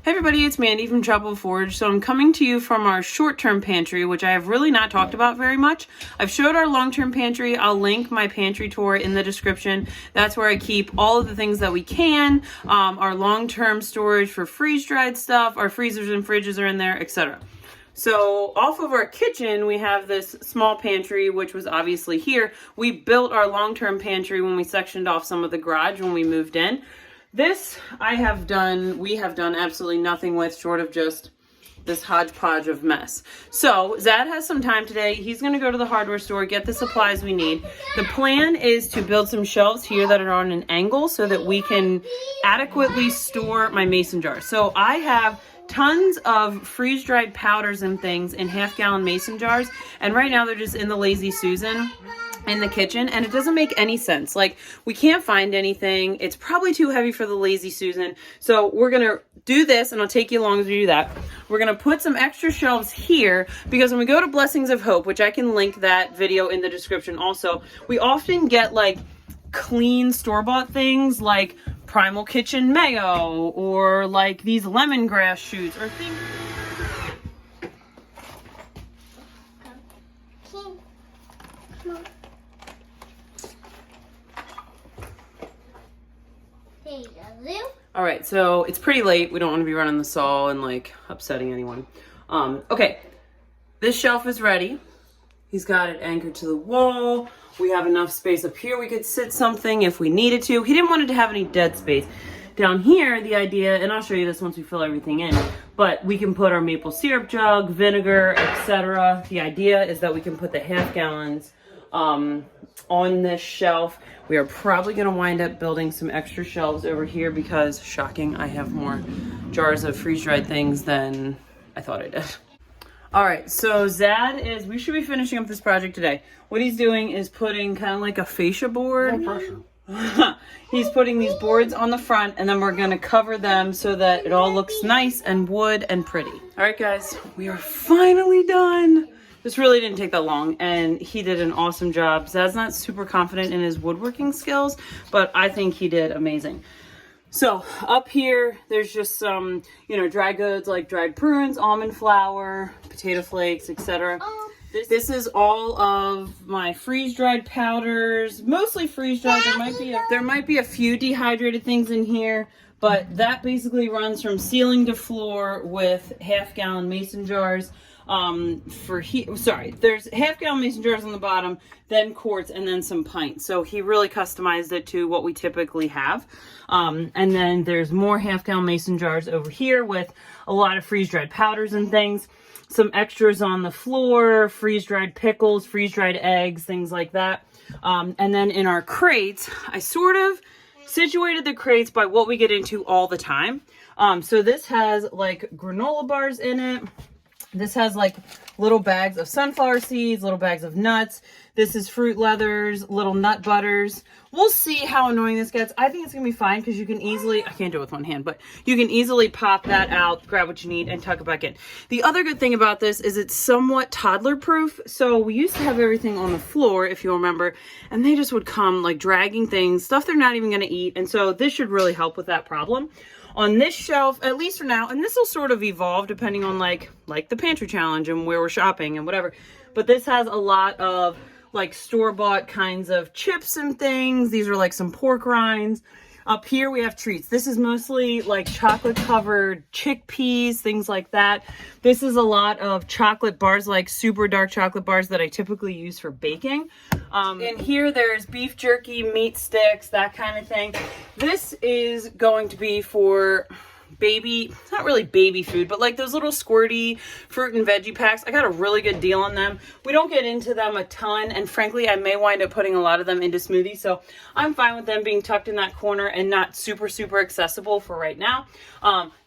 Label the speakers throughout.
Speaker 1: Hey everybody, it's Mandy from Tropical Forge. So I'm coming to you from our short-term pantry, which I have really not talked about very much. I've showed our long-term pantry. I'll link my pantry tour in the description. That's where I keep all of the things that we can, our long-term storage for freeze-dried stuff, our freezers and fridges are in there, etc. So off of our kitchen, we have this small pantry, which was obviously here. We built our long-term pantry when we sectioned off some of the garage when we moved in. This we have done absolutely nothing with, short of just this hodgepodge of mess. So Zad has some time today. He's going to go to the hardware store, get the supplies we need. The plan is to build some shelves here that are on an angle so that we can adequately store my mason jars. So I have tons of freeze-dried powders and things in half-gallon mason jars, and right now they're just in the Lazy Susan in the kitchen, and it doesn't make any sense. Like, we can't find anything. It's probably too heavy for the Lazy Susan. So we're gonna do this, and I'll take you along as we do that. We're gonna put some extra shelves here, because when we go to Blessings of Hope, which I can link that video in the description also, we often get like clean store-bought things like Primal Kitchen mayo, or like these lemongrass shoots, or things. All right, so it's pretty late. We don't want to be running the saw and like upsetting anyone. Okay, this shelf is ready. He's got it anchored to the wall. We have enough space up here. We could sit something if we needed to. He didn't want it to have any dead space. Down here, the idea, and I'll show you this once we fill everything in, but we can put our maple syrup jug, vinegar, etc. The idea is that we can put the half gallons on this shelf. We are probably going to wind up building some extra shelves over here because, shocking, I have more jars of freeze-dried things than I thought I did. All right, so Zad we should be finishing up this project today. What he's doing is putting kind of like a fascia board.
Speaker 2: No pressure.
Speaker 1: He's putting these boards on the front, and then we're going to cover them so that it all looks nice and wood and pretty. All right, guys, we are finally done. This really didn't take that long, and he did an awesome job. Zad's not super confident in his woodworking skills, but I think he did amazing. So up here, there's just some, dry goods like dried prunes, almond flour, potato flakes, etc. This is all of my freeze-dried powders, mostly freeze-dried. There might be a few dehydrated things in here, but that basically runs from ceiling to floor with half-gallon mason jars. There's half-gallon mason jars on the bottom, then quarts, and then some pints. So he really customized it to what we typically have. And then there's more half-gallon mason jars over here with a lot of freeze-dried powders and things. Some extras on the floor, freeze-dried pickles, freeze-dried eggs, things like that. And then in our crates, I sort of situated the crates by what we get into all the time. So this has like granola bars in it. This has like little bags of sunflower seeds, little bags of nuts. This is fruit leathers, little nut butters. We'll see how annoying this gets. I think it's going to be fine because you can easily, I can't do it with one hand, but you can easily pop that out, grab what you need, and tuck it back in. The other good thing about this is it's somewhat toddler proof. So we used to have everything on the floor, if you'll remember, and they just would come like dragging things, stuff they're not even going to eat. And so this should really help with that problem. On this shelf, at least for now, and this will sort of evolve depending on like the pantry challenge and where we're shopping and whatever, but this has a lot of like store-bought kinds of chips and things. These are like some pork rinds. Up here we have treats. This is mostly like chocolate covered chickpeas, things like that. This is a lot of chocolate bars, like super dark chocolate bars that I typically use for baking. In here there's beef jerky, meat sticks, that kind of thing. This is going to be for baby, it's not really baby food, but like those little squirty fruit and veggie packs. I got a really good deal on them. We don't get into them a ton, and frankly, I may wind up putting a lot of them into smoothies, so I'm fine with them being tucked in that corner and not super accessible for right now.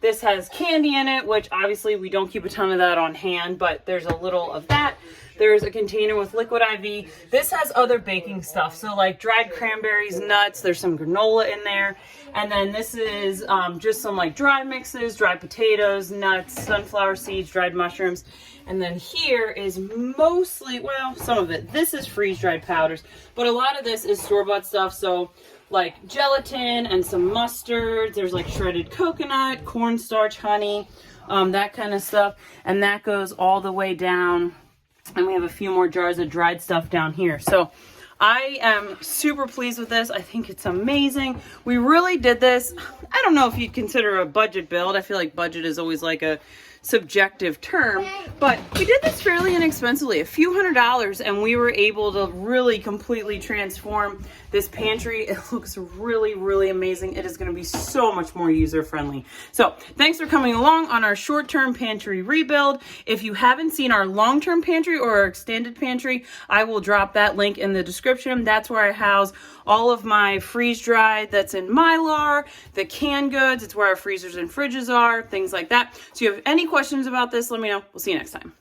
Speaker 1: This has candy in it, which obviously we don't keep a ton of that on hand, but there's a little of that. There's a container with liquid IV. This has other baking stuff. So like dried cranberries, nuts, there's some granola in there. And then this is just some like dry mixes, dried potatoes, nuts, sunflower seeds, dried mushrooms. And then here is mostly, well, some of it. This is freeze-dried powders, but a lot of this is store-bought stuff. So like gelatin and some mustards. There's like shredded coconut, cornstarch, honey, that kind of stuff. And that goes all the way down. And we have a few more jars of dried stuff down here. So I am super pleased with this. I think it's amazing. We really did this. I don't know if you'd consider a budget build. I feel like budget is always like a subjective term, but we did this fairly inexpensively, a few $100s, and we were able to really completely transform this pantry. It looks really, really amazing. It is going to be so much more user-friendly. So thanks for coming along on our short-term pantry rebuild. If you haven't seen our long-term pantry or our extended pantry, I will drop that link in the description. That's where I house all of my freeze-dried that's in Mylar, the canned goods. It's where our freezers and fridges are, things like that. So if you have any questions about this, let me know. We'll see you next time.